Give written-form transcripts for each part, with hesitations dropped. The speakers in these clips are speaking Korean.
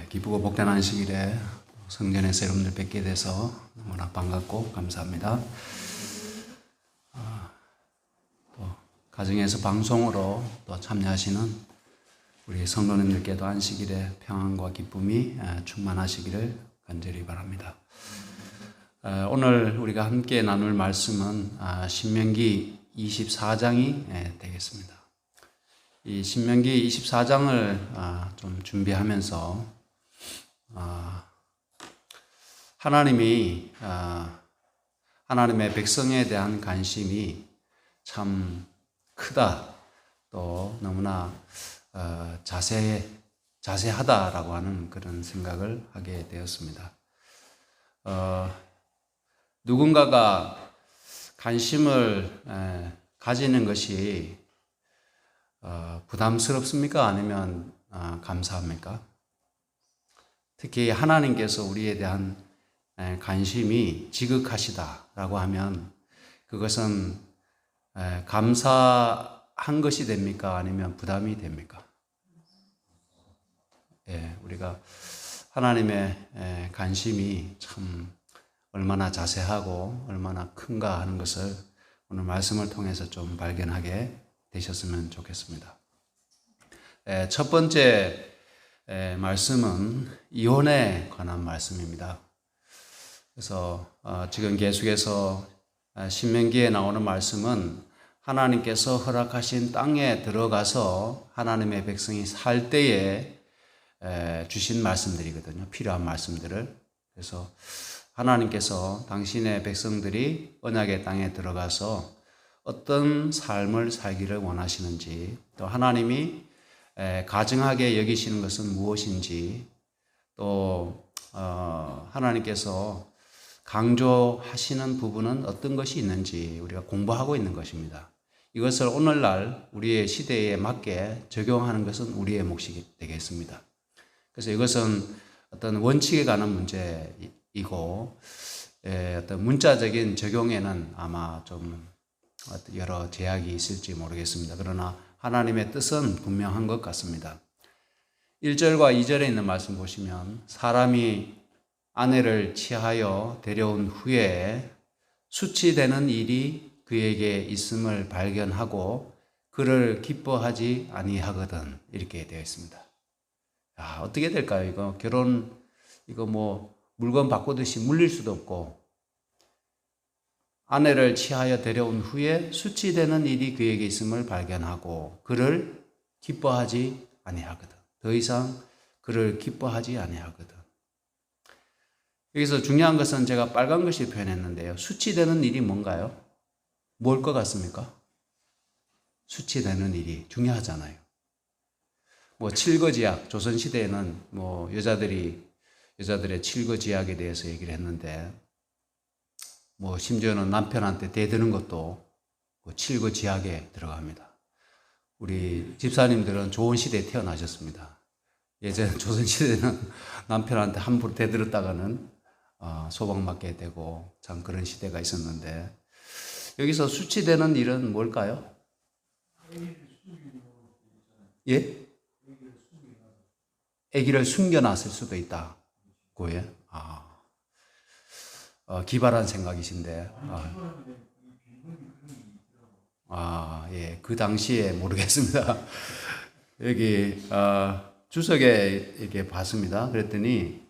기쁘고 복된 안식일에 성전에서 여러분들 뵙게 돼서 너무나 반갑고 감사합니다. 또 가정에서 방송으로 또 참여하시는 우리 성도님들께도 안식일에 평안과 기쁨이 충만하시기를 간절히 바랍니다. 오늘 우리가 함께 나눌 말씀은 신명기 24장이 되겠습니다. 이 신명기 24장을 좀 준비하면서 하나님이 하나님의 백성에 대한 관심이 참 크다, 또 너무나 자세하다라고 하는 그런 생각을 하게 되었습니다. 누군가가 관심을 가지는 것이 부담스럽습니까? 아니면 감사합니까? 특히 하나님께서 우리에 대한 관심이 지극하시다라고 하면 그것은 감사한 것이 됩니까? 아니면 부담이 됩니까? 우리가 하나님의 관심이 참 얼마나 자세하고 얼마나 큰가 하는 것을 오늘 말씀을 통해서 좀 발견하게 되셨으면 좋겠습니다. 첫 번째 말씀은 이혼에 관한 말씀입니다. 그래서 지금 계속해서 신명기에 나오는 말씀은 하나님께서 허락하신 땅에 들어가서 하나님의 백성이 살 때에 주신 말씀들이거든요. 필요한 말씀들을. 그래서 하나님께서 당신의 백성들이 언약의 땅에 들어가서 어떤 삶을 살기를 원하시는지, 또 하나님이 가증하게 여기시는 것은 무엇인지, 또 하나님께서 강조하시는 부분은 어떤 것이 있는지 우리가 공부하고 있는 것입니다. 이것을 오늘날 우리의 시대에 맞게 적용하는 것은 우리의 몫이 되겠습니다. 그래서 이것은 어떤 원칙에 관한 문제이고 어떤 문자적인 적용에는 아마 좀 여러 제약이 있을지 모르겠습니다. 그러나 하나님의 뜻은 분명한 것 같습니다. 1절과 2절에 있는 말씀 보시면 사람이 아내를 취하여 데려온 후에 수치되는 일이 그에게 있음을 발견하고 그를 기뻐하지 아니하거든, 이렇게 되어 있습니다. 어떻게 될까요? 이거 결혼, 이거 뭐 물건 바꾸듯이 물릴 수도 없고, 아내를 취하여 데려온 후에 수치되는 일이 그에게 있음을 발견하고 그를 기뻐하지 아니하거든. 더 이상 그를 기뻐하지 아니하거든. 여기서 중요한 것은 제가 빨간 글씨 표현했는데요. 수치되는 일이 뭔가요? 뭘 것 같습니까? 수치되는 일이 중요하잖아요. 뭐 칠거지약, 조선시대에는 뭐 여자들의 칠거지약에 대해서 얘기를 했는데, 뭐 심지어는 남편한테 대드는 것도 칠거지약에 들어갑니다. 우리 집사님들은 좋은 시대에 태어나셨습니다. 예전 조선시대는 남편한테 함부로 대들었다가는 소방받게 되고 참 그런 시대가 있었는데, 여기서 수치되는 일은 뭘까요? 예? 아기를 숨겨놨을 수도 있다고요? 기발한 생각이신데, 예, 그 당시에 모르겠습니다. 여기, 주석에 이렇게 봤습니다. 그랬더니,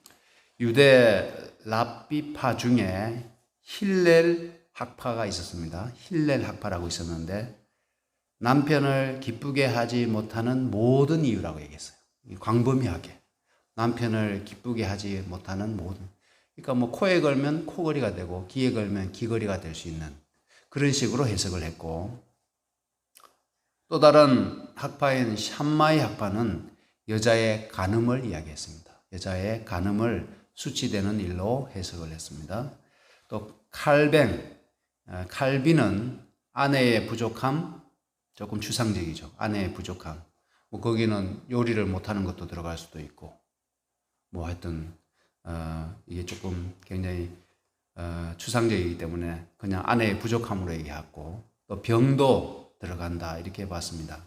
유대 랍비파 중에 힐렐 학파가 있었습니다. 힐렐 학파라고 있었는데, 남편을 기쁘게 하지 못하는 모든 이유라고 얘기했어요. 광범위하게. 남편을 기쁘게 하지 못하는 모든. 그러니까 뭐 코에 걸면 코걸이가 되고 귀에 걸면 귀걸이가 될 수 있는 그런 식으로 해석을 했고, 또 다른 학파인 샴마이 학파는 여자의 간음을 이야기했습니다. 여자의 간음을 수치되는 일로 해석을 했습니다. 또 칼빈은 아내의 부족함, 조금 추상적이죠. 아내의 부족함. 뭐 거기는 요리를 못하는 것도 들어갈 수도 있고, 뭐 하여튼 이게 조금 굉장히 추상적이기 때문에 그냥 아내의 부족함으로 얘기하고, 또 병도 들어간다 이렇게 봤습니다.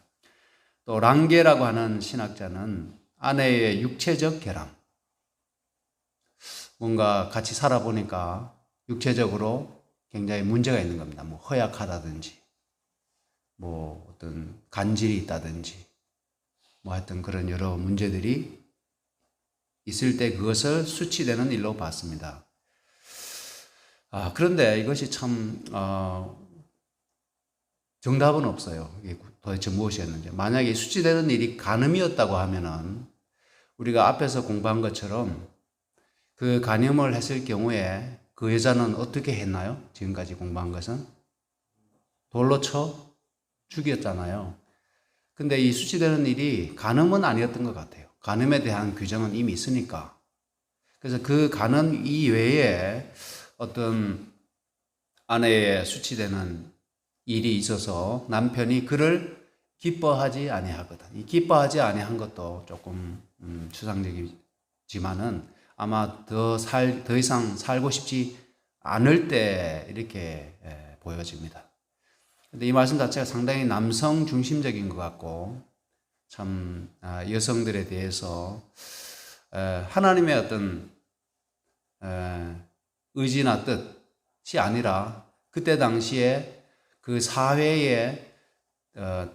또 랑게라고 하는 신학자는 아내의 육체적 결함, 뭔가 같이 살아보니까 육체적으로 굉장히 문제가 있는 겁니다. 뭐 허약하다든지, 뭐 어떤 간질이 있다든지, 뭐 하여튼 그런 여러 문제들이 있을 때 그것을 수치되는 일로 봤습니다. 그런데 이것이 참 정답은 없어요. 이게 도대체 무엇이었는지. 만약에 수치되는 일이 간음이었다고 하면은 우리가 앞에서 공부한 것처럼 그 간음을 했을 경우에 그 여자는 어떻게 했나요? 지금까지 공부한 것은 돌로 쳐 죽였잖아요. 근데 이 수치되는 일이 간음은 아니었던 것 같아요. 간음에 대한 규정은 이미 있으니까. 그래서 그 간음 이외에 어떤 아내의 수치되는 일이 있어서 남편이 그를 기뻐하지 아니하거든. 이 기뻐하지 아니한 것도 조금 추상적이지만은 아마 더 이상 살고 싶지 않을 때 이렇게 보여집니다. 근데 이 말씀 자체가 상당히 남성 중심적인 것 같고 참 여성들에 대해서 하나님의 어떤 의지나 뜻이 아니라 그때 당시에 그 사회에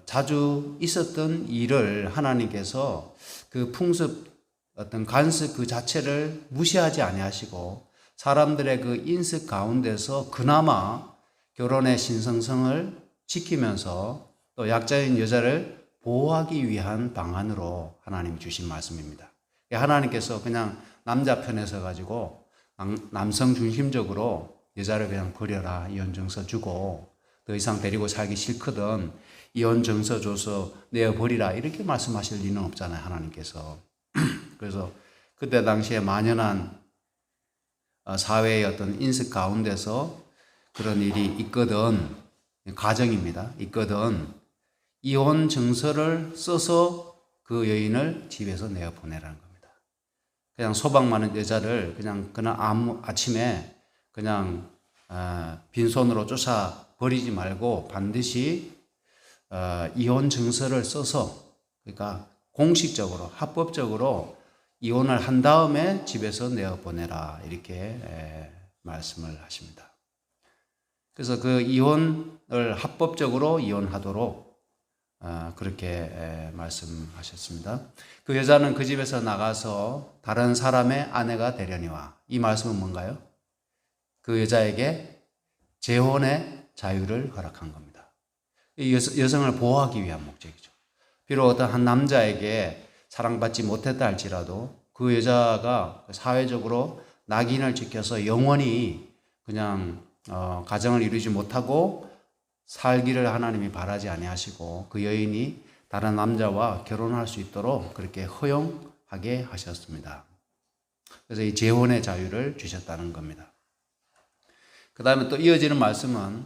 자주 있었던 일을 하나님께서 그 풍습 어떤 관습 그 자체를 무시하지 아니하시고 사람들의 그 인습 가운데서 그나마 결혼의 신성성을 지키면서 또 약자인 여자를 보호하기 위한 방안으로 하나님이 주신 말씀입니다. 하나님께서 그냥 남자 편에 서 가지고 남성 중심적으로 여자를 그냥 버려라 이혼증서 주고 더 이상 데리고 살기 싫거든 이혼증서 줘서 내어버리라 이렇게 말씀하실 리는 없잖아요. 하나님께서. 그래서 그때 당시에 만연한 사회의 어떤 인식 가운데서 그런 일이 있거든 가정입니다. 있거든 이혼 증서를 써서 그 여인을 집에서 내어보내라는 겁니다. 그냥 소방 많은 여자를 그냥 아침에 그냥 빈손으로 쫓아 버리지 말고 반드시 이혼 증서를 써서 그러니까 공식적으로 합법적으로 이혼을 한 다음에 집에서 내어보내라 이렇게 말씀을 하십니다. 그래서 그 이혼을 합법적으로 이혼하도록 그렇게 말씀하셨습니다. 그 여자는 그 집에서 나가서 다른 사람의 아내가 되려니와 이 말씀은 뭔가요? 그 여자에게 재혼의 자유를 허락한 겁니다. 이 여성을 보호하기 위한 목적이죠. 비록 어떤 한 남자에게 사랑받지 못했다 할지라도 그 여자가 사회적으로 낙인을 지켜서 영원히 그냥 가정을 이루지 못하고 살기를 하나님이 바라지 아니하시고 그 여인이 다른 남자와 결혼할 수 있도록 그렇게 허용하게 하셨습니다. 그래서 이 재혼의 자유를 주셨다는 겁니다. 그 다음에 또 이어지는 말씀은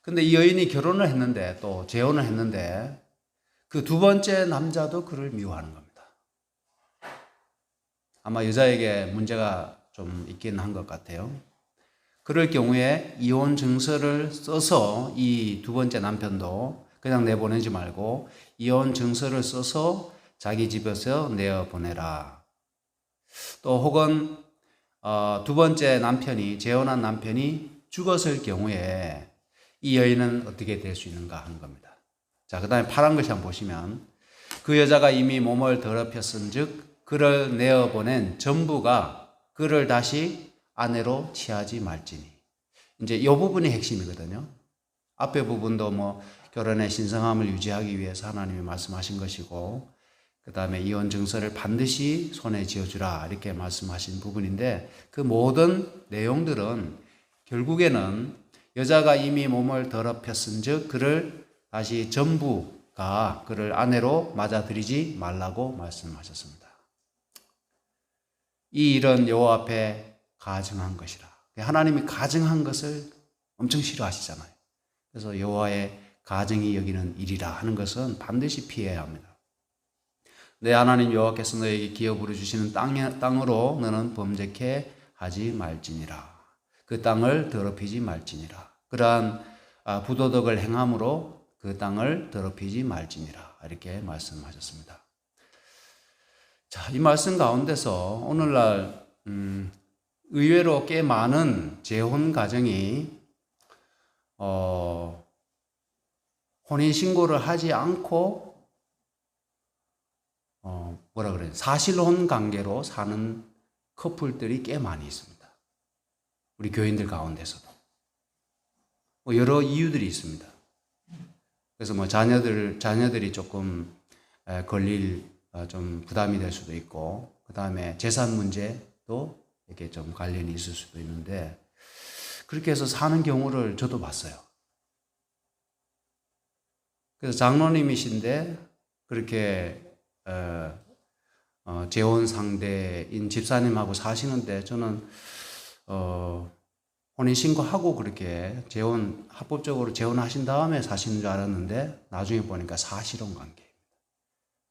근데 이 여인이 결혼을 했는데 또 재혼을 했는데 그 두 번째 남자도 그를 미워하는 겁니다. 아마 여자에게 문제가 좀 있긴 한 것 같아요. 그럴 경우에 이혼 증서를 써서 이 두 번째 남편도 그냥 내보내지 말고 이혼 증서를 써서 자기 집에서 내어보내라. 또 혹은 두 번째 남편이 재혼한 남편이 죽었을 경우에 이 여인은 어떻게 될 수 있는가 하는 겁니다. 자, 그 다음에 파란 글씨 한번 보시면 그 여자가 이미 몸을 더럽혔은 즉 그를 내어보낸 전부가 그를 다시 아내로 취하지 말지니. 이제 이 부분이 핵심이거든요. 앞에 부분도 뭐 결혼의 신성함을 유지하기 위해서 하나님이 말씀하신 것이고 그 다음에 이혼 증서를 반드시 손에 쥐어주라 이렇게 말씀하신 부분인데 그 모든 내용들은 결국에는 여자가 이미 몸을 더럽혔은 즉 그를 다시 전부가 그를 아내로 맞아들이지 말라고 말씀하셨습니다. 이 일은 여호와 앞에 가증한 것이라. 하나님이 가증한 것을 엄청 싫어하시잖아요. 그래서 여호와의 가증이 여기는 일이라 하는 것은 반드시 피해야 합니다. 내 하나님 여호와께서 너에게 기업으로 주시는 땅으로 너는 범죄케 하지 말지니라. 그 땅을 더럽히지 말지니라. 그러한 부도덕을 행함으로 그 땅을 더럽히지 말지니라. 이렇게 말씀하셨습니다. 자, 이 말씀 가운데서 오늘날 의외로 꽤 많은 재혼 가정이 혼인 신고를 하지 않고 사실혼 관계로 사는 커플들이 꽤 많이 있습니다. 우리 교인들 가운데서도 여러 이유들이 있습니다. 그래서 자녀들이 조금 걸릴 좀 부담이 될 수도 있고, 그 다음에 재산 문제도 이렇게 좀 관련이 있을 수도 있는데, 그렇게 해서 사는 경우를 저도 봤어요. 그래서 장로님이신데 그렇게 재혼 상대인 집사님하고 사시는데, 저는 혼인 신고하고 그렇게 합법적으로 재혼하신 다음에 사시는 줄 알았는데, 나중에 보니까 사실혼 관계입니다.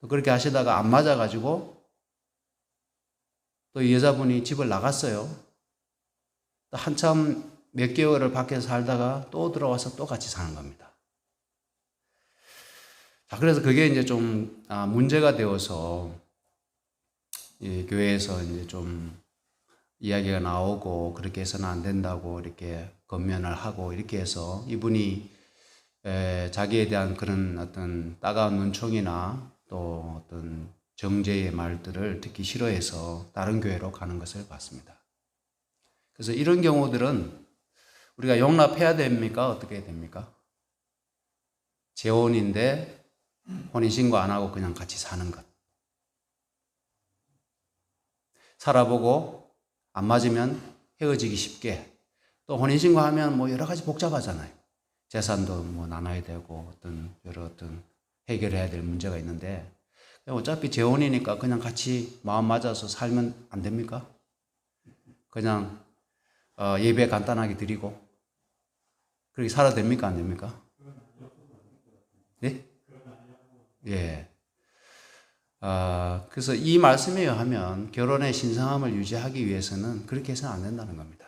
또 그렇게 하시다가 안 맞아가지고 또 이 여자분이 집을 나갔어요. 또 한참 몇 개월을 밖에서 살다가 또 들어와서 또 같이 사는 겁니다. 자, 그래서 그게 이제 좀 문제가 되어서 교회에서 이제 좀 이야기가 나오고, 그렇게 해서는 안 된다고 이렇게 권면을 하고, 이렇게 해서 이분이 자기에 대한 그런 어떤 따가운 눈총이나 또 어떤 정죄의 말들을 듣기 싫어해서 다른 교회로 가는 것을 봤습니다. 그래서 이런 경우들은 우리가 용납해야 됩니까? 어떻게 해야 됩니까? 재혼인데 혼인신고 안 하고 그냥 같이 사는 것. 살아보고 안 맞으면 헤어지기 쉽게, 또 혼인신고하면 뭐 여러 가지 복잡하잖아요. 재산도 뭐 나눠야 되고 여러 해결해야 될 문제가 있는데, 어차피 재혼이니까 그냥 같이 마음 맞아서 살면 안 됩니까? 그냥 예배 간단하게 드리고 그렇게 살아도 됩니까? 안 됩니까? 네? 예. 그래서 이 말씀에 의하면 결혼의 신성함을 유지하기 위해서는 그렇게 해서는 안 된다는 겁니다.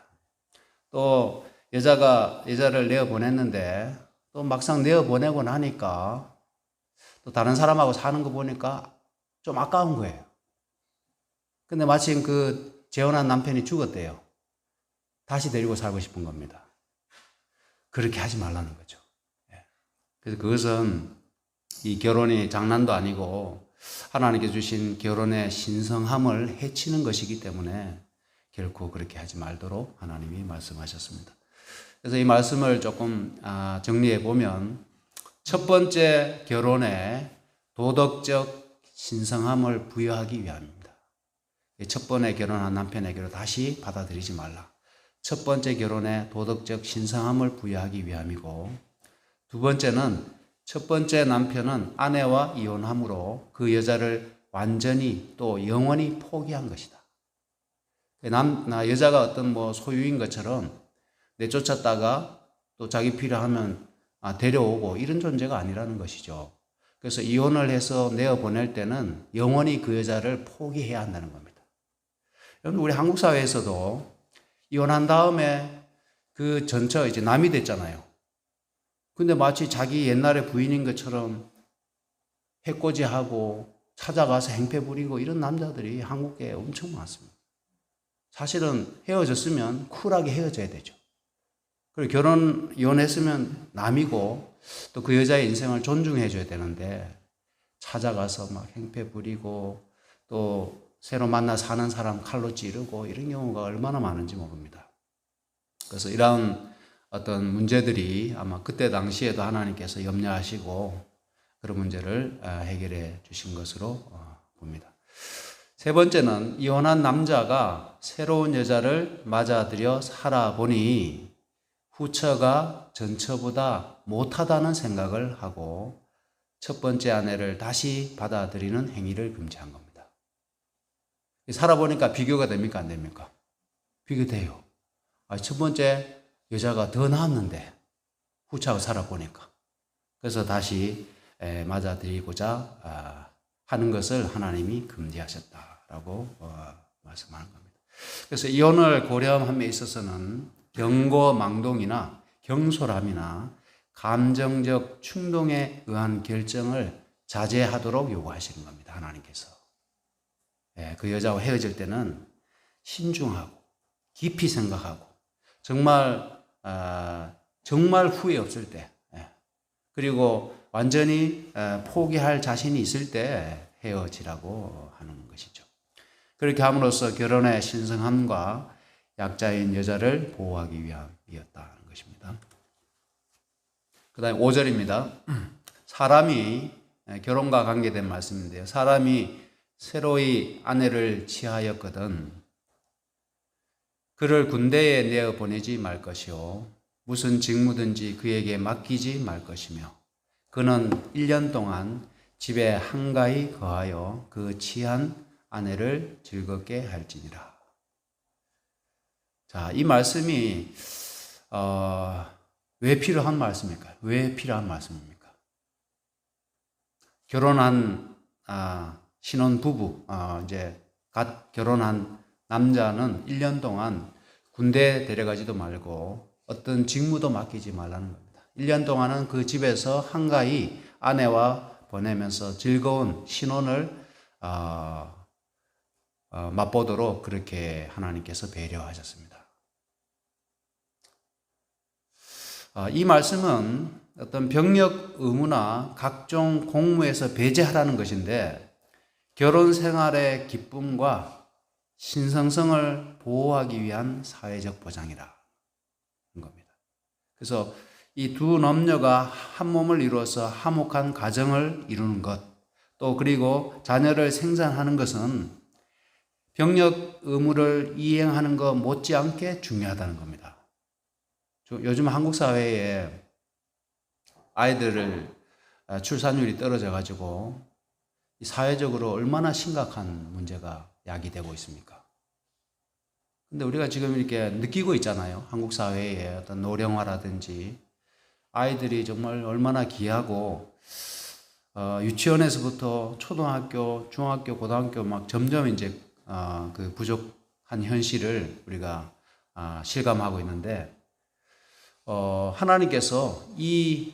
또 여자를 내어보냈는데 또 막상 내어보내고 나니까 또 다른 사람하고 사는 거 보니까 좀 아까운 거예요. 근데 마침 그 재혼한 남편이 죽었대요. 다시 데리고 살고 싶은 겁니다. 그렇게 하지 말라는 거죠. 그래서 그것은 이 결혼이 장난도 아니고 하나님께 주신 결혼의 신성함을 해치는 것이기 때문에 결코 그렇게 하지 말도록 하나님이 말씀하셨습니다. 그래서 이 말씀을 조금 정리해 보면, 첫 번째, 결혼에 도덕적 신성함을 부여하기 위함입니다. 첫 번에 결혼한 남편에게로 다시 받아들이지 말라. 첫 번째, 결혼에 도덕적 신성함을 부여하기 위함이고, 두 번째는 첫 번째 남편은 아내와 이혼함으로 그 여자를 완전히 또 영원히 포기한 것이다. 여자가 어떤 소유인 것처럼 내쫓았다가 또 자기 필요하면 데려오고 이런 존재가 아니라는 것이죠. 그래서 이혼을 해서 내어보낼 때는 영원히 그 여자를 포기해야 한다는 겁니다. 여러분, 우리 한국 사회에서도 이혼한 다음에 그 전처 이제 남이 됐잖아요. 근데 마치 자기 옛날의 부인인 것처럼 해코지하고 찾아가서 행패 부리고 이런 남자들이 한국에 엄청 많습니다. 사실은 헤어졌으면 쿨하게 헤어져야 되죠. 그리고 이혼했으면 남이고 또 그 여자의 인생을 존중해 줘야 되는데, 찾아가서 막 행패 부리고 또 새로 만나 사는 사람 칼로 찌르고 이런 경우가 얼마나 많은지 모릅니다. 그래서 이런 어떤 문제들이 아마 그때 당시에도 하나님께서 염려하시고 그런 문제를 해결해 주신 것으로 봅니다. 세 번째는, 이혼한 남자가 새로운 여자를 맞아들여 살아보니 후처가 전처보다 못하다는 생각을 하고 첫 번째 아내를 다시 받아들이는 행위를 금지한 겁니다. 살아보니까 비교가 됩니까? 안 됩니까? 비교돼요. 첫 번째 여자가 더 나았는데 후처하고 살아보니까. 그래서 다시 맞아들이고자 하는 것을 하나님이 금지하셨다라고 말씀하는 겁니다. 그래서 이혼을 고려함에 있어서는 경고망동이나 경솔함이나 감정적 충동에 의한 결정을 자제하도록 요구하시는 겁니다. 하나님께서. 그 여자와 헤어질 때는 신중하고 깊이 생각하고 정말 후회 없을 때, 그리고 완전히 포기할 자신이 있을 때 헤어지라고 하는 것이죠. 그렇게 함으로써 결혼의 신성함과 약자인 여자를 보호하기 위함이었다는 것입니다. 그 다음에 5절입니다. 사람이, 결혼과 관계된 말씀인데요. 사람이 새로이 아내를 취하였거든 그를 군대에 내어 보내지 말 것이요 무슨 직무든지 그에게 맡기지 말 것이며 그는 1년 동안 집에 한가히 거하여 그 취한 아내를 즐겁게 할지니라. 자, 이 말씀이 왜 필요한 말씀일까요? 왜 필요한 말씀입니까? 결혼한 신혼 부부, 이제 갓 결혼한 남자는 1년 동안 군대 데려가지도 말고 어떤 직무도 맡기지 말라는 겁니다. 1년 동안은 그 집에서 한가히 아내와 보내면서 즐거운 신혼을 맛보도록 그렇게 하나님께서 배려하셨습니다. 이 말씀은 어떤 병력 의무나 각종 공무에서 배제하라는 것인데 결혼 생활의 기쁨과 신성성을 보호하기 위한 사회적 보장이라는 겁니다. 그래서 이 두 남녀가 한 몸을 이루어서 화목한 가정을 이루는 것, 또 그리고 자녀를 생산하는 것은 병력 의무를 이행하는 것 못지않게 중요하다는 겁니다. 요즘 한국 사회에 아이들을 출산율이 떨어져 가지고 사회적으로 얼마나 심각한 문제가 야기되고 있습니까? 근데 우리가 지금 이렇게 느끼고 있잖아요. 한국 사회의 어떤 노령화라든지 아이들이 정말 얼마나 귀하고 유치원에서부터 초등학교, 중학교, 고등학교 막 점점 이제 그 부족한 현실을 우리가 실감하고 있는데 하나님께서 이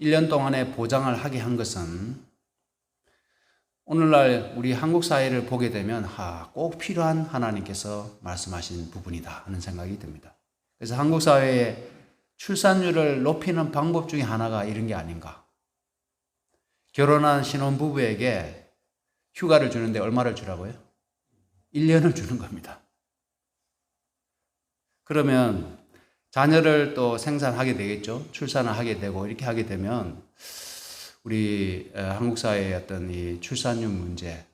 1년 동안의 보장을 하게 한 것은 오늘날 우리 한국 사회를 보게 되면 꼭 필요한 하나님께서 말씀하신 부분이다 하는 생각이 듭니다. 그래서 한국 사회의 출산율을 높이는 방법 중에 하나가 이런 게 아닌가. 결혼한 신혼부부에게 휴가를 주는데 얼마를 주라고요? 1년을 주는 겁니다. 그러면 자녀를 또 생산하게 되겠죠. 출산을 하게 되고 이렇게 하게 되면 우리 한국 사회의 어떤 이 출산율 문제,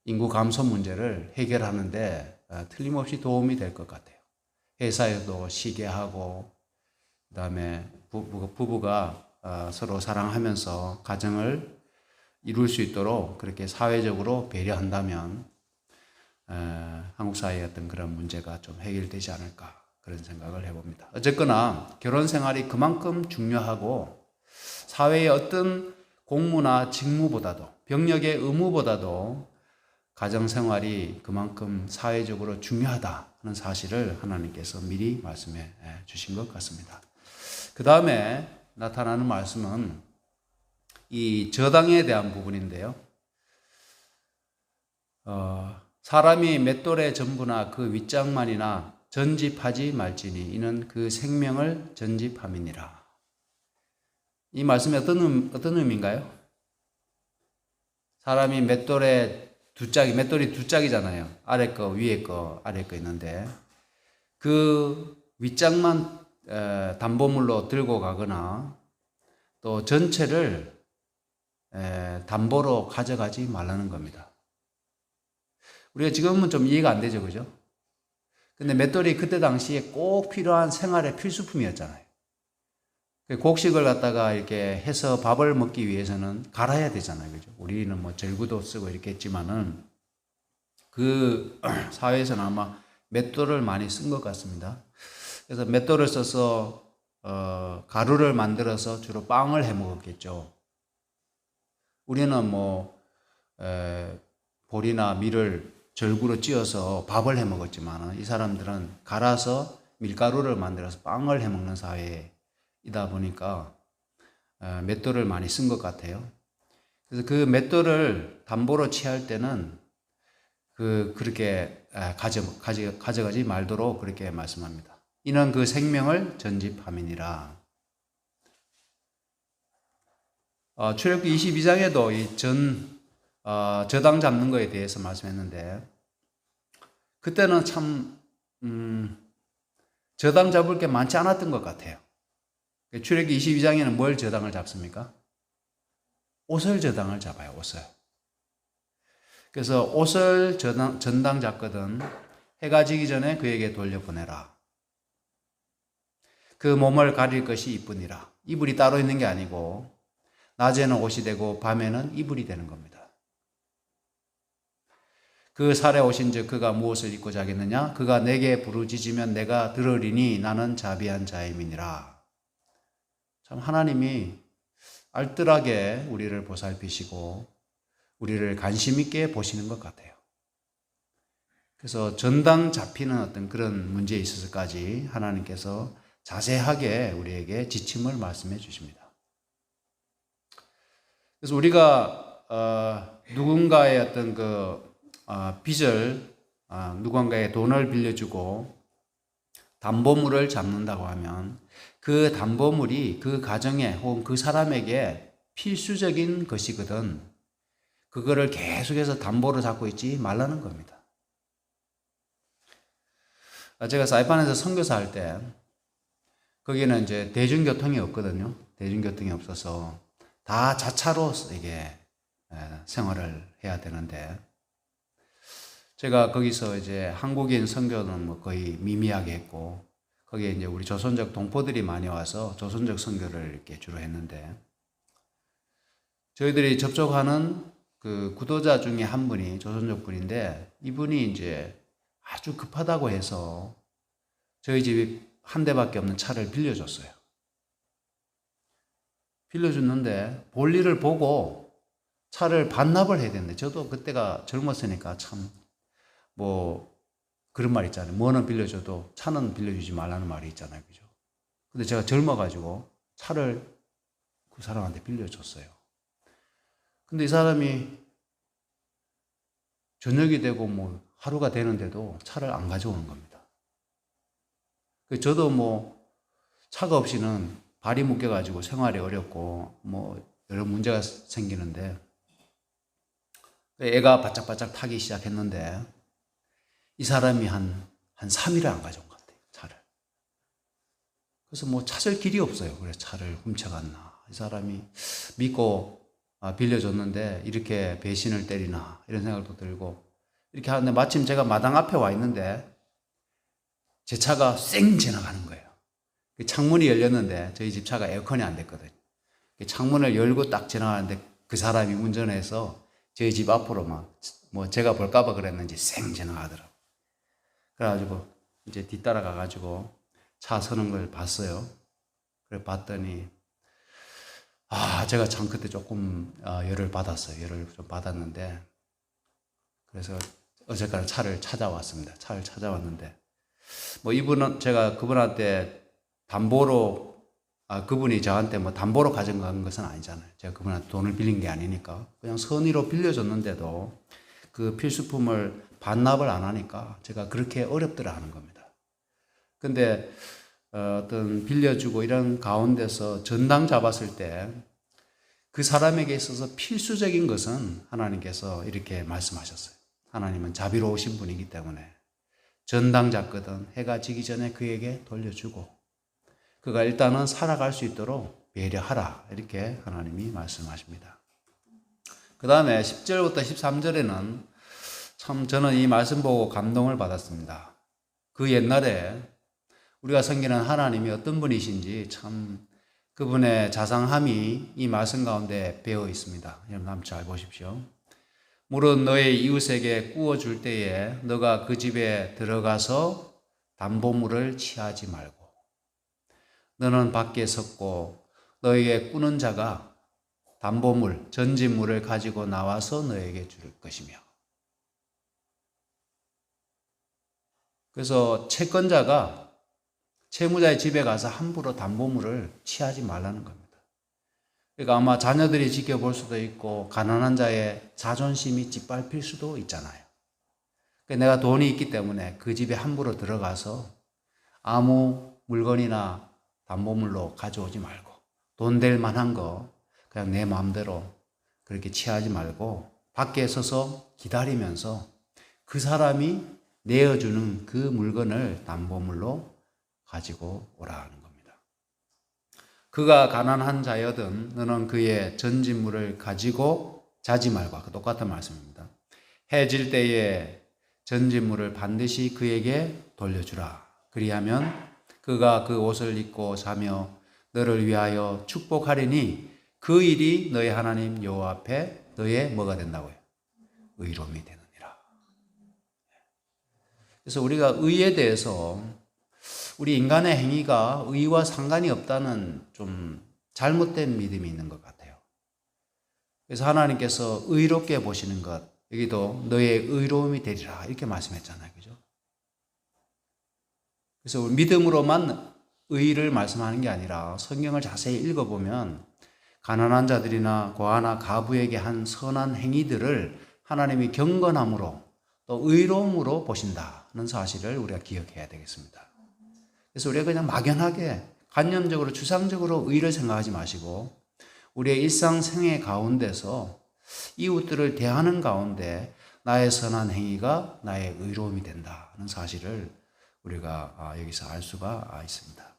인구 감소 문제를 해결하는데 틀림없이 도움이 될 것 같아요. 회사에도 쉬게 하고, 그 다음에 부부가 서로 사랑하면서 가정을 이룰 수 있도록 그렇게 사회적으로 배려한다면 한국 사회의 어떤 그런 문제가 좀 해결되지 않을까 그런 생각을 해봅니다. 어쨌거나 결혼 생활이 그만큼 중요하고 사회의 어떤 공무나 직무보다도 병력의 의무보다도 가정생활이 그만큼 사회적으로 중요하다 하는 사실을 하나님께서 미리 말씀해 주신 것 같습니다. 그 다음에 나타나는 말씀은 이 저당에 대한 부분인데요. 사람이 맷돌의 전부나 그 윗장만이나 전집하지 말지니 이는 그 생명을 전집함이니라. 이 말씀이 어떤 의미인가요? 사람이 맷돌이 두 짝이잖아요. 아래 거, 위에 거, 아래 거 있는데 그 윗짝만 담보물로 들고 가거나 또 전체를 담보로 가져가지 말라는 겁니다. 우리가 지금은 좀 이해가 안 되죠, 그죠? 근데 맷돌이 그때 당시에 꼭 필요한 생활의 필수품이었잖아요. 곡식을 갖다가 이렇게 해서 밥을 먹기 위해서는 갈아야 되잖아요. 그죠? 우리는 뭐 절구도 쓰고 이렇게 했지만은 그 사회에서는 아마 맷돌을 많이 쓴 것 같습니다. 그래서 맷돌을 써서 가루를 만들어서 주로 빵을 해 먹었겠죠. 우리는 뭐 보리나 밀을 절구로 찧어서 밥을 해 먹었지만 이 사람들은 갈아서 밀가루를 만들어서 빵을 해 먹는 사회이다 보니까 맷돌을 많이 쓴 것 같아요. 그래서 그 맷돌을 담보로 취할 때는 그렇게 가져가지 말도록 그렇게 말씀합니다. 이는 그 생명을 전집함이니라. 출애굽기 22장에도 이 저당 잡는 거에 대해서 말씀했는데, 그때는 참 저당 잡을 게 많지 않았던 것 같아요. 출애굽기 22장에는 뭘 저당을 잡습니까? 옷을 저당을 잡아요. 옷을. 그래서 옷을 전당 잡거든 해가 지기 전에 그에게 돌려보내라. 그 몸을 가릴 것이 이뿐이라. 이불이 따로 있는 게 아니고 낮에는 옷이 되고 밤에는 이불이 되는 겁니다. 그 살에 오신즉 그가 무엇을 입고 자겠느냐? 그가 내게 부르짖으면 내가 들으리니 나는 자비한 자임이니라. 참 하나님이 알뜰하게 우리를 보살피시고 우리를 관심 있게 보시는 것 같아요. 그래서 전당 잡히는 어떤 그런 문제에 있어서까지 하나님께서 자세하게 우리에게 지침을 말씀해 주십니다. 그래서 우리가 누군가의 어떤 빚을 누군가의 돈을 빌려주고 담보물을 잡는다고 하면 그 담보물이 그 가정에 혹은 그 사람에게 필수적인 것이거든 그거를 계속해서 담보로 잡고 있지 말라는 겁니다. 제가 사이판에서 선교사 할 때 거기는 이제 대중교통이 없거든요. 대중교통이 없어서 다 자차로 이게 생활을 해야 되는데 제가 거기서 이제 한국인 선교는 뭐 거의 미미하게 했고 거기에 이제 우리 조선족 동포들이 많이 와서 조선족 선교를 이렇게 주로 했는데 저희들이 접촉하는 그 구도자 중에 한 분이 조선족 분인데 이분이 이제 아주 급하다고 해서 저희 집이 한 대밖에 없는 차를 빌려줬어요. 빌려줬는데 볼일을 보고 차를 반납을 해야 되는데 저도 그때가 젊었으니까 참 뭐 그런 말 있잖아요. 뭐는 빌려줘도 차는 빌려주지 말라는 말이 있잖아요. 그죠? 근데 제가 젊어가지고 차를 그 사람한테 빌려줬어요. 근데 이 사람이 저녁이 되고 뭐 하루가 되는데도 차를 안 가져오는 겁니다. 저도 뭐 차가 없이는 발이 묶여가지고 생활이 어렵고 뭐 여러 문제가 생기는데 애가 바짝바짝 타기 시작했는데 이 사람이 한 3일을 안 가져온 것 같아요. 차를. 그래서 뭐 찾을 길이 없어요. 그래서 차를 훔쳐갔나. 이 사람이 믿고 빌려줬는데 이렇게 배신을 때리나 이런 생각도 들고 이렇게 하는데 마침 제가 마당 앞에 와 있는데 제 차가 쌩 지나가는 거예요. 창문이 열렸는데 저희 집 차가 에어컨이 안 됐거든요. 창문을 열고 딱 지나가는데 그 사람이 운전해서 저희 집 앞으로 막 뭐 제가 볼까봐 그랬는지 쌩 지나가더라고요. 그래가지고 이제 뒤따라 가가지고 차 서는 걸 봤어요. 그래 봤더니 제가 참 그때 조금 열을 받았어요. 열을 좀 받았는데 그래서 어제까지 차를 찾아왔습니다. 차를 찾아왔는데 뭐 이분은 제가 그분한테 담보로 그분이 저한테 뭐 담보로 가져간 것은 아니잖아요. 제가 그분한테 돈을 빌린 게 아니니까 그냥 선의로 빌려줬는데도 그 필수품을 반납을 안 하니까 제가 그렇게 어렵더라 하는 겁니다. 근데 어떤 빌려주고 이런 가운데서 전당 잡았을 때 그 사람에게 있어서 필수적인 것은 하나님께서 이렇게 말씀하셨어요. 하나님은 자비로우신 분이기 때문에 전당 잡거든 해가 지기 전에 그에게 돌려주고 그가 일단은 살아갈 수 있도록 배려하라 이렇게 하나님이 말씀하십니다. 그 다음에 10절부터 13절에는 참 저는 이 말씀 보고 감동을 받았습니다. 그 옛날에 우리가 섬기는 하나님이 어떤 분이신지 참 그분의 자상함이 이 말씀 가운데 배어 있습니다. 여러분 한번 잘 보십시오. 무릇 너의 이웃에게 구워줄 때에 너가 그 집에 들어가서 담보물을 취하지 말고 너는 밖에 섰고 너에게 꾸는 자가 담보물, 전진물을 가지고 나와서 너에게 줄 것이며 그래서 채권자가 채무자의 집에 가서 함부로 담보물을 취하지 말라는 겁니다. 그러니까 아마 자녀들이 지켜볼 수도 있고 가난한 자의 자존심이 짓밟힐 수도 있잖아요. 내가 돈이 있기 때문에 그 집에 함부로 들어가서 아무 물건이나 담보물로 가져오지 말고 돈 될 만한 거 그냥 내 마음대로 그렇게 취하지 말고 밖에 서서 기다리면서 그 사람이 내어주는 그 물건을 담보물로 가지고 오라는 겁니다. 그가 가난한 자여든 너는 그의 전진물을 가지고 자지 말고, 똑같은 말씀입니다. 해질 때에 전진물을 반드시 그에게 돌려주라. 그리하면 그가 그 옷을 입고 자며 너를 위하여 축복하리니 그 일이 너의 하나님 여호와 앞에 너의 뭐가 된다고요? 의로움이 되느니라. 그래서 우리가 의에 대해서 우리 인간의 행위가 의와 상관이 없다는 좀 잘못된 믿음이 있는 것 같아요. 그래서 하나님께서 의롭게 보시는 것, 여기도 너의 의로움이 되리라 이렇게 말씀했잖아요. 그죠? 그래서 믿음으로만 의를 말씀하는 게 아니라 성경을 자세히 읽어보면 가난한 자들이나 고아나 가부에게 한 선한 행위들을 하나님이 경건함으로 또 의로움으로 보신다는 사실을 우리가 기억해야 되겠습니다. 그래서 우리가 그냥 막연하게 관념적으로 추상적으로 의를 생각하지 마시고 우리의 일상생활 가운데서 이웃들을 대하는 가운데 나의 선한 행위가 나의 의로움이 된다는 사실을 우리가 여기서 알 수가 있습니다.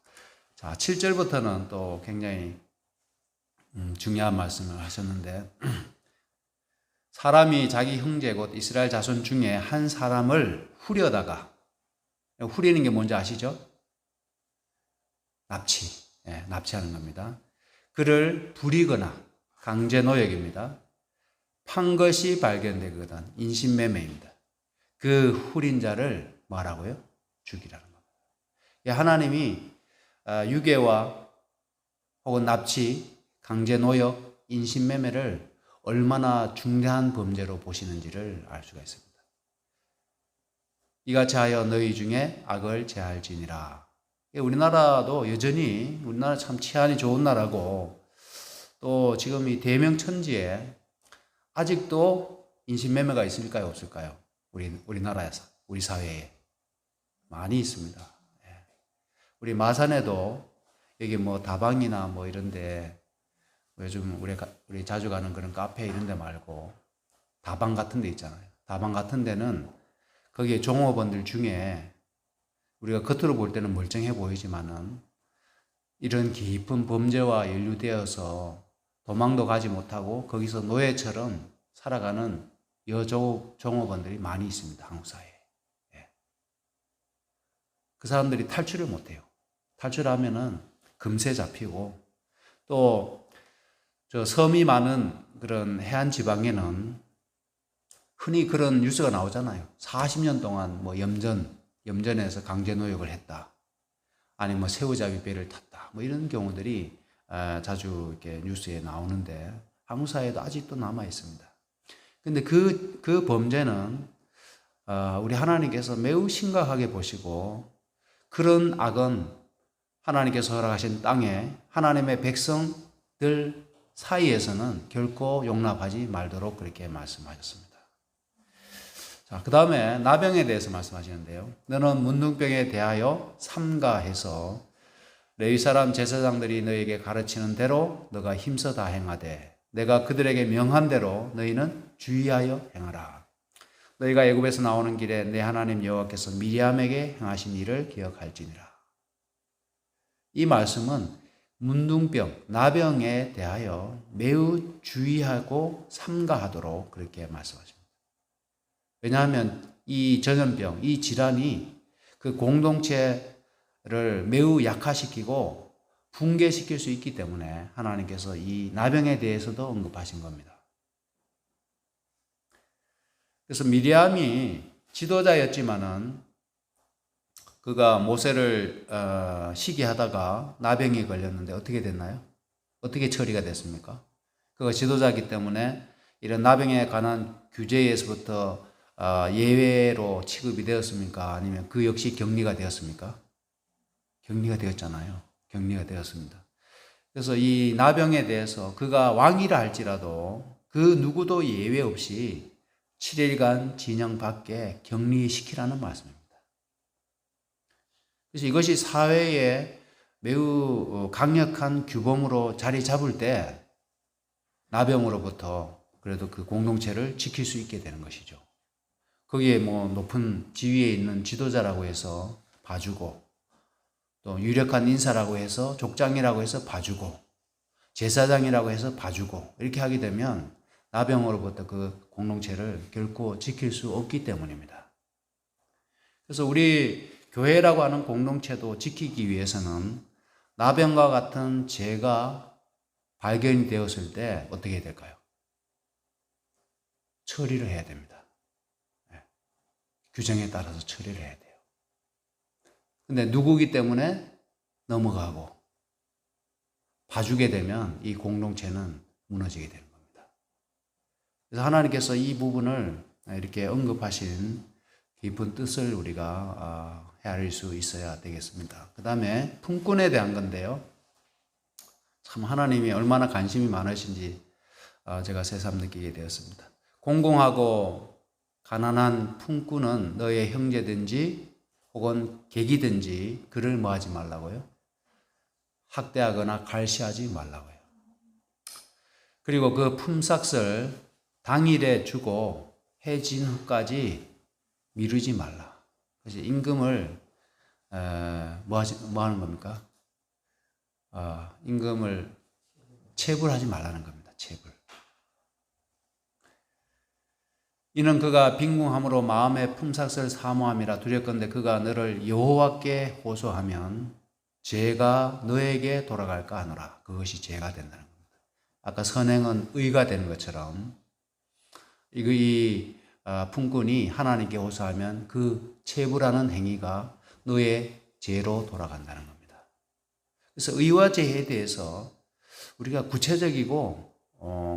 자, 7절부터는 또 굉장히 중요한 말씀을 하셨는데 사람이 자기 형제 곧 이스라엘 자손 중에 한 사람을 후려다가, 후리는 게 뭔지 아시죠? 납치하는 겁니다. 그를 부리거나 강제노역입니다. 판 것이 발견되거든 인신매매입니다. 그 후린 자를 뭐라고요? 죽이라는 겁니다. 하나님이 유괴와 혹은 납치, 강제노역, 인신매매를 얼마나 중대한 범죄로 보시는지를 알 수가 있습니다. 이같이 하여 너희 중에 악을 제할지니라. 우리나라도 여전히 우리나라 참 치안이 좋은 나라고 또 지금 이 대명천지에 아직도 인신매매가 있을까요? 없을까요? 우리나라에서, 우리 사회에 많이 있습니다. 우리 마산에도 여기 뭐 다방이나 뭐 이런데 요즘 우리 자주 가는 그런 카페 이런 데 말고 다방 같은 데 있잖아요. 다방 같은 데는 거기에 종업원들 중에 우리가 겉으로 볼 때는 멀쩡해 보이지만은 이런 깊은 범죄와 연루되어서 도망도 가지 못하고 거기서 노예처럼 살아가는 종업원들이 많이 있습니다. 한국 사회에. 그 사람들이 탈출을 못해요. 탈출하면은 금세 잡히고 또 저 섬이 많은 그런 해안 지방에는 흔히 그런 뉴스가 나오잖아요. 40년 동안 뭐 염전에서 강제노역을 했다. 아니면 뭐 새우잡이 배를 탔다. 뭐 이런 경우들이 자주 이렇게 뉴스에 나오는데 한국 사회에도 아직도 남아 있습니다. 근데 그 범죄는 우리 하나님께서 매우 심각하게 보시고 그런 악은 하나님께서 허락하신 땅에 하나님의 백성들 사이에서는 결코 용납하지 말도록 그렇게 말씀하셨습니다. 자, 그 다음에 나병에 대해서 말씀하시는데요. 너는 문둥병에 대하여 삼가해서 레위 사람 제사장들이 너에게 가르치는 대로 너가 힘써 다 행하되 내가 그들에게 명한 대로 너희는 주의하여 행하라. 너희가 애굽에서 나오는 길에 내 하나님 여호와께서 미리암에게 행하신 일을 기억할지니라. 이 말씀은 문둥병, 나병에 대하여 매우 주의하고 삼가하도록 그렇게 말씀하십니다. 왜냐하면 이 전염병, 이 질환이 그 공동체를 매우 약화시키고 붕괴시킬 수 있기 때문에 하나님께서 이 나병에 대해서도 언급하신 겁니다. 그래서 미리암이 지도자였지만은 그가 모세를 시기하다가 나병이 걸렸는데 어떻게 됐나요? 어떻게 처리가 됐습니까? 그가 지도자이기 때문에 이런 나병에 관한 규제에서부터 예외로 취급이 되었습니까? 아니면 그 역시 격리가 되었습니까? 격리가 되었잖아요. 격리가 되었습니다. 그래서 이 나병에 대해서 그가 왕이라 할지라도 그 누구도 예외 없이 7일간 진영 밖에 격리시키라는 말씀입니다. 그래서 이것이 사회에 매우 강력한 규범으로 자리 잡을 때 나병으로부터 그래도 그 공동체를 지킬 수 있게 되는 것이죠. 거기에 뭐 높은 지위에 있는 지도자라고 해서 봐주고, 또 유력한 인사라고 해서 족장이라고 해서 봐주고, 제사장이라고 해서 봐주고, 이렇게 하게 되면 나병으로부터 그 공동체를 결코 지킬 수 없기 때문입니다. 그래서 우리 교회라고 하는 공동체도 지키기 위해서는 나병과 같은 죄가 발견이 되었을 때 어떻게 해야 될까요? 처리를 해야 됩니다. 규정에 따라서 처리를 해야 돼요. 근데 누구기 때문에 넘어가고 봐주게 되면 이 공동체는 무너지게 되는 겁니다. 그래서 하나님께서 이 부분을 이렇게 언급하신 깊은 뜻을 우리가 헤아릴 수 있어야 되겠습니다. 그 다음에 품꾼에 대한 건데요. 참 하나님이 얼마나 관심이 많으신지 제가 새삼 느끼게 되었습니다. 공공하고 가난한 품꾼은 너의 형제든지 혹은 객이든지 그를 뭐하지 말라고요? 학대하거나 갈시하지 말라고요. 그리고 그 품삯을 당일에 주고 해진 후까지 미루지 말라. 그래서 임금을 뭐 하는 겁니까? 임금을 체불하지 말라는 겁니다. 체불. 이는 그가 빈궁함으로 마음의 품삯을 사모함이라 두렵건대 그가 너를 여호와께 호소하면 죄가 너에게 돌아갈까 하노라. 그것이 죄가 된다는 겁니다. 아까 선행은 의가 되는 것처럼 이 품꾼이 하나님께 호소하면 그 체불하는 행위가 너의 죄로 돌아간다는 겁니다. 그래서 의와 죄에 대해서 우리가 구체적이고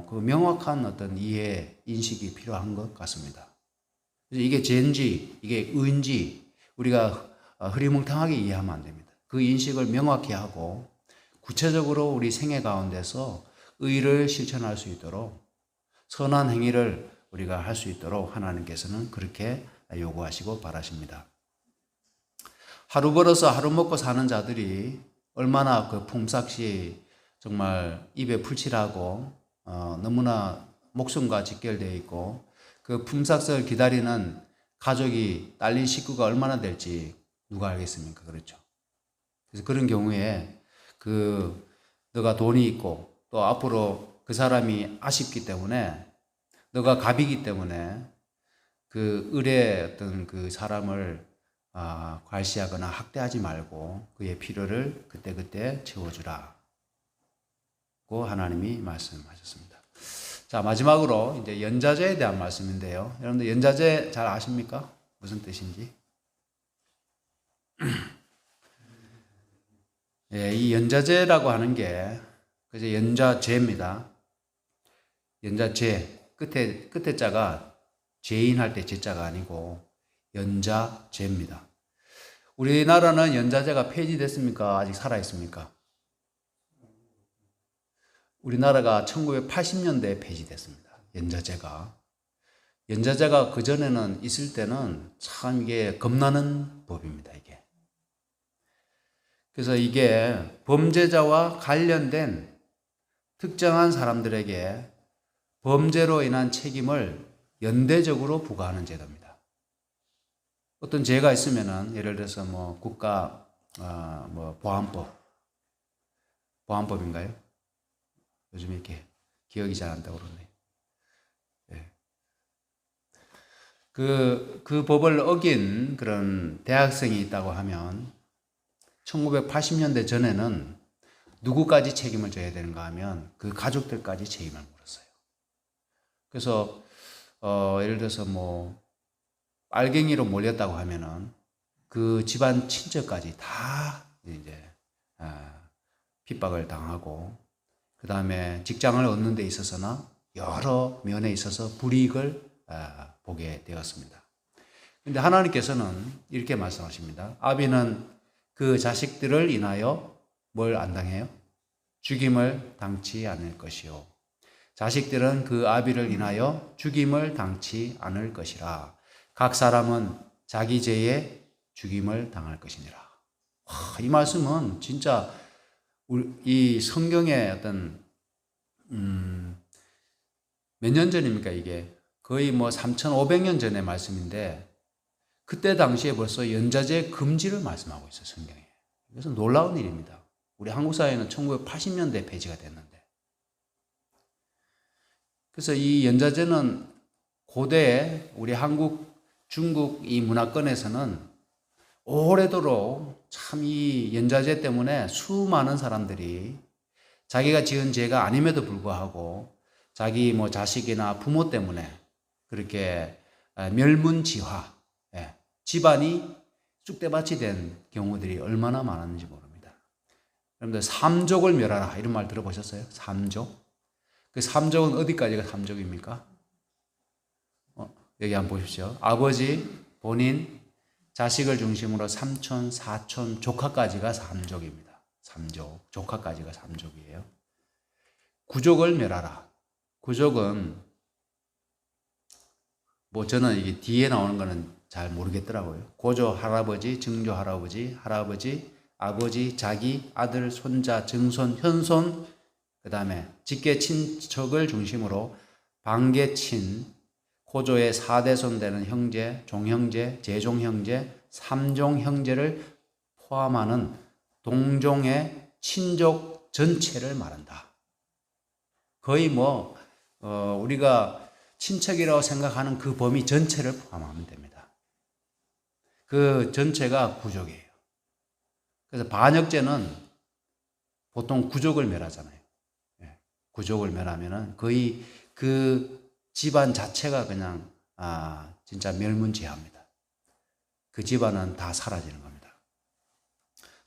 그 명확한 어떤 이해, 인식이 필요한 것 같습니다. 그래서 이게 죄인지, 이게 의인지 우리가 흐리멍텅하게 이해하면 안 됩니다. 그 인식을 명확히 하고 구체적으로 우리 생애 가운데서 의를 실천할 수 있도록 선한 행위를 우리가 할 수 있도록 하나님께서는 그렇게 요구하시고 바라십니다. 하루 벌어서 하루 먹고 사는 자들이 얼마나 그 품삯이 정말 입에 풀칠하고 너무나 목숨과 직결되어 있고 그 품삯을 기다리는 가족이 딸린 식구가 얼마나 될지 누가 알겠습니까? 그렇죠. 그래서 그런 경우에 너가 돈이 있고 또 앞으로 그 사람이 아쉽기 때문에 너가 갑이기 때문에 그 을의 어떤 그 사람을 괄시하거나 학대하지 말고 그의 필요를 그때그때 채워주라. 고 하나님이 말씀하셨습니다. 자, 마지막으로 이제 연자제에 대한 말씀인데요. 여러분들 연자제 잘 아십니까? 무슨 뜻인지? 예, 이 연자제라고 하는 게 그저 연자제입니다. 연자제 끝에 자가 죄인할 때 제자가 아니고 연자제입니다. 우리나라는 연자제가 폐지됐습니까? 아직 살아 있습니까? 우리나라가 1980년대에 폐지됐습니다. 연자제가. 연자제가 그전에는 있을 때는 참 이게 겁나는 법입니다, 이게. 그래서 이게 범죄자와 관련된 특정한 사람들에게 범죄로 인한 책임을 연대적으로 부과하는 제도입니다. 어떤 죄가 있으면은 예를 들어서 뭐 국가 보안법인가요? 요즘 이렇게 기억이 잘 안 나고 그러네. 네. 그 법을 어긴 그런 대학생이 있다고 하면 1980년대 전에는 누구까지 책임을 져야 되는가 하면 그 가족들까지 책임을 물었어요. 그래서 예를 들어서 뭐 빨갱이로 몰렸다고 하면은 그 집안 친척까지 다 이제 핍박을 당하고 그 다음에 직장을 얻는 데 있어서나 여러 면에 있어서 불이익을 보게 되었습니다. 그런데 하나님께서는 이렇게 말씀하십니다. 아비는 그 자식들을 인하여 뭘 안 당해요? 죽임을 당치 않을 것이요. 자식들은 그 아비를 인하여 죽임을 당치 않을 것이라. 각 사람은 자기 죄에 죽임을 당할 것이니라. 이 말씀은 진짜 이 성경의 어떤 몇 년 전입니까 이게? 거의 뭐 3,500년 전의 말씀인데 그때 당시에 벌써 연자제 금지를 말씀하고 있어요, 성경에. 이것은 놀라운 일입니다. 우리 한국 사회는 1980년대에 폐지가 됐는데. 그래서 이 연자제는 고대에 우리 한국, 중국 이 문화권에서는 오래도록 참 이 연자제 때문에 수많은 사람들이 자기가 지은 죄가 아님에도 불구하고 자기 뭐 자식이나 부모 때문에 그렇게 멸문지화, 집안이 쑥대밭이 된 경우들이 얼마나 많았는지 모릅니다. 여러분들 삼족을 멸하라 이런 말 들어보셨어요? 삼족. 그 삼족은 어디까지가 삼족입니까? 여기 한번 보십시오. 아버지, 본인, 자식을 중심으로 삼촌, 사촌, 조카까지가 삼족입니다. 삼족, 조카까지가 삼족이에요. 구족을 멸하라. 구족은 뭐 저는 이게 뒤에 나오는 거는 잘 모르겠더라고요. 고조 할아버지, 증조 할아버지, 할아버지, 아버지, 자기, 아들, 손자, 증손, 현손, 그 다음에 직계 친척을 중심으로 반계친, 고조의 4대손 되는 형제, 종형제, 제종형제, 삼종형제를 포함하는 동종의 친족 전체를 말한다. 거의 뭐 우리가 친척이라고 생각하는 그 범위 전체를 포함하면 됩니다. 그 전체가 구족이에요. 그래서 반역죄는 보통 구족을 멸하잖아요. 구족을 멸하면은 거의 그 집안 자체가 그냥 진짜 멸문지화입니다. 그 집안은 다 사라지는 겁니다.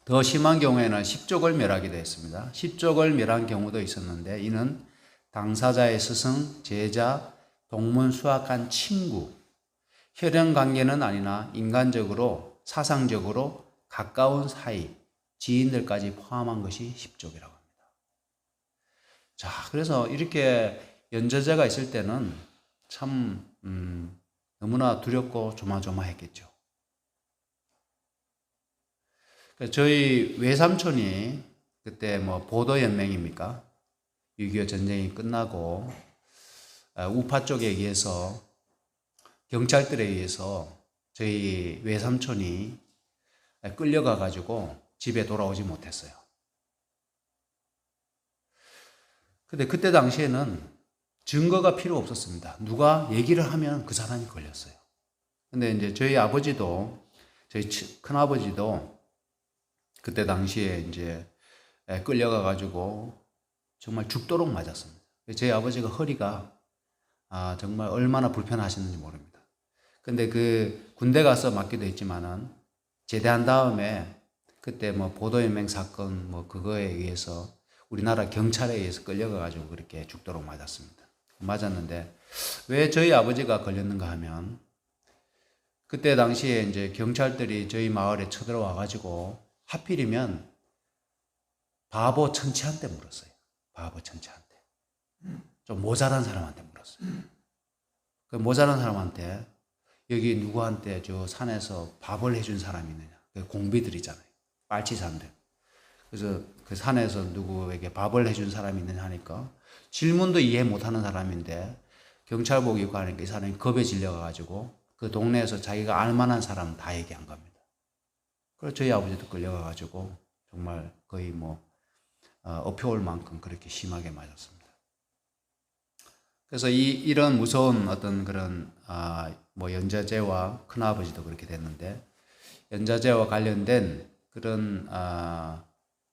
더 심한 경우에는 십족을 멸하기도 했습니다. 십족을 멸한 경우도 있었는데 이는 당사자의 스승, 제자, 동문 수학한 친구, 혈연 관계는 아니나 인간적으로, 사상적으로 가까운 사이, 지인들까지 포함한 것이 십족이라고 합니다. 자, 그래서 이렇게 연좌제가 있을 때는 참 너무나 두렵고 조마조마했겠죠. 저희 외삼촌이 그때 뭐 보도연맹입니까? 6.25 전쟁이 끝나고 우파 쪽에 의해서 경찰들에 의해서 저희 외삼촌이 끌려가 가지고 집에 돌아오지 못했어요. 근데 그때 당시에는 증거가 필요 없었습니다. 누가 얘기를 하면 그 사람이 걸렸어요. 근데 이제 저희 아버지도, 저희 큰아버지도 그때 당시에 이제 끌려가 가지고 정말 죽도록 맞았습니다. 저희 아버지가 허리가 정말 얼마나 불편하셨는지 모릅니다. 근데 그 군대 가서 맞기도 했지만은 제대한 다음에 그때 뭐 보도연맹 사건 뭐 그거에 의해서 우리나라 경찰에 의해서 끌려가 가지고 그렇게 죽도록 맞았습니다. 맞았는데 왜 저희 아버지가 걸렸는가 하면 그때 당시에 이제 경찰들이 저희 마을에 쳐들어와 가지고 하필이면 바보 천치한테 물었어요. 바보 천치한테. 좀 모자란 사람한테 물었어요. 그 모자란 사람한테 여기 누구한테 저 산에서 밥을 해준 사람이 있느냐. 그 공비들이잖아요. 빨치산들. 그래서 그 산에서 누구에게 밥을 해준 사람이 있느냐 하니까 질문도 이해 못하는 사람인데 경찰복 입고 하니까 이 사람이 겁에 질려가지고 그 동네에서 자기가 알만한 사람 다 얘기한 겁니다. 그래서 저희 아버지도 끌려가가지고 정말 거의 뭐 엎혀올 만큼 그렇게 심하게 맞았습니다. 그래서 이런 무서운 어떤 그런 뭐 연좌제와 큰아버지도 그렇게 됐는데 연좌제와 관련된 그런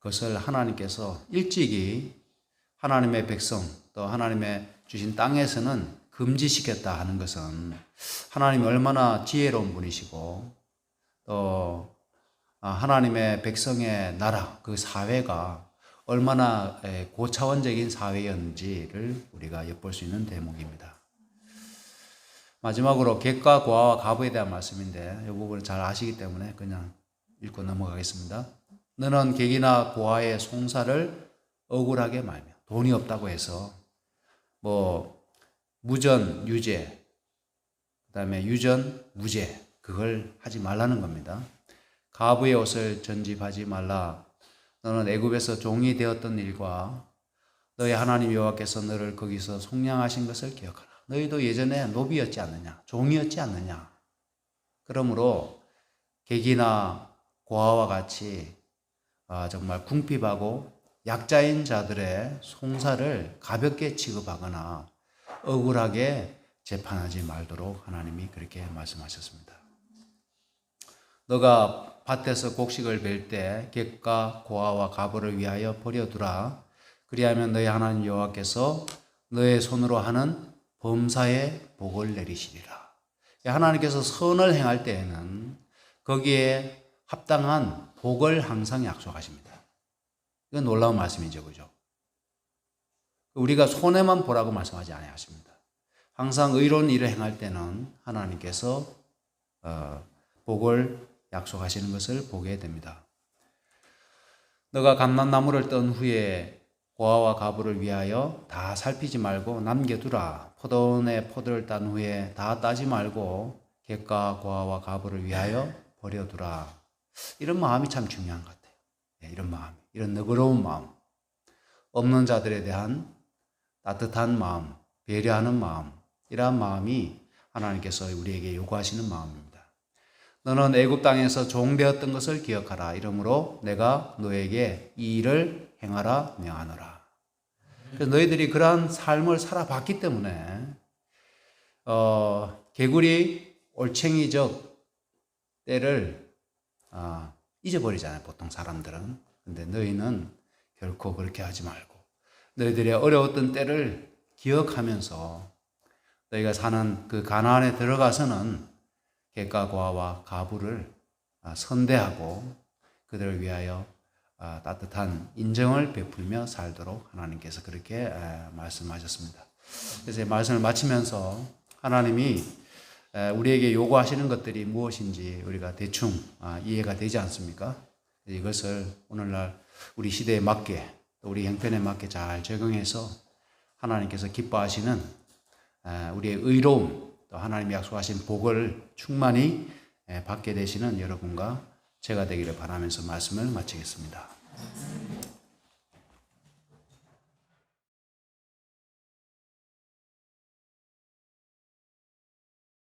것을 하나님께서 일찍이 하나님의 백성 또 하나님의 주신 땅에서는 금지시켰다 하는 것은 하나님이 얼마나 지혜로운 분이시고 또 하나님의 백성의 나라 그 사회가 얼마나 고차원적인 사회였는지를 우리가 엿볼 수 있는 대목입니다. 마지막으로 객과 고아와 가부에 대한 말씀인데 이 부분을 잘 아시기 때문에 그냥 읽고 넘어가겠습니다. 너는 객이나 고아의 송사를 억울하게 말며 돈이 없다고 해서 뭐 무전, 유죄, 그다음에 유전, 무죄 그걸 하지 말라는 겁니다. 가부의 옷을 전집하지 말라. 너는 애굽에서 종이 되었던 일과 너희 하나님 여호와께서 너를 거기서 속량하신 것을 기억하라. 너희도 예전에 노비였지 않느냐, 종이었지 않느냐. 그러므로 객이나 고아와 같이 정말 궁핍하고 약자인 자들의 송사를 가볍게 취급하거나 억울하게 재판하지 말도록 하나님이 그렇게 말씀하셨습니다. 너가 밭에서 곡식을 벨 때 객과 고아와 가부를 위하여 버려두라. 그리하면 너희 하나님 여호와께서 너의 손으로 하는 범사에 복을 내리시리라. 하나님께서 선을 행할 때에는 거기에 합당한 복을 항상 약속하십니다. 이건 놀라운 말씀이죠, 그죠? 우리가 손해만 보라고 말씀하지 아니하십니다. 항상 의로운 일을 행할 때는 하나님께서 복을 약속하시는 것을 보게 됩니다. 너가 감람나무를 떤 후에 고아와 가부를 위하여 다 살피지 말고 남겨두라. 포도원에 포도를 딴 후에 다 따지 말고 객과 고아와 가부를 위하여 버려두라. 이런 마음이 참 중요한 것 같아요. 이런 마음, 이런 너그러운 마음, 없는 자들에 대한 따뜻한 마음, 배려하는 마음, 이러한 마음이 하나님께서 우리에게 요구하시는 마음입니다. 너는 애굽 땅에서 종되었던 것을 기억하라. 이러므로 내가 너에게 이 일을 행하라 명하노라. 그래서 너희들이 그러한 삶을 살아봤기 때문에 개구리 올챙이적 때를 잊어버리잖아요, 보통 사람들은. 근데 너희는 결코 그렇게 하지 말고 너희들의 어려웠던 때를 기억하면서 너희가 사는 그 가나안에 들어가서는 객과 고아와 가부를 선대하고 그들을 위하여 따뜻한 인정을 베풀며 살도록 하나님께서 그렇게 말씀하셨습니다. 그래서 말씀을 마치면서 하나님이 우리에게 요구하시는 것들이 무엇인지 우리가 대충 이해가 되지 않습니까? 이것을 오늘날 우리 시대에 맞게 또 우리 형편에 맞게 잘 적용해서 하나님께서 기뻐하시는 우리의 의로움 또 하나님이 약속하신 복을 충만히 받게 되시는 여러분과 제가 되기를 바라면서 말씀을 마치겠습니다.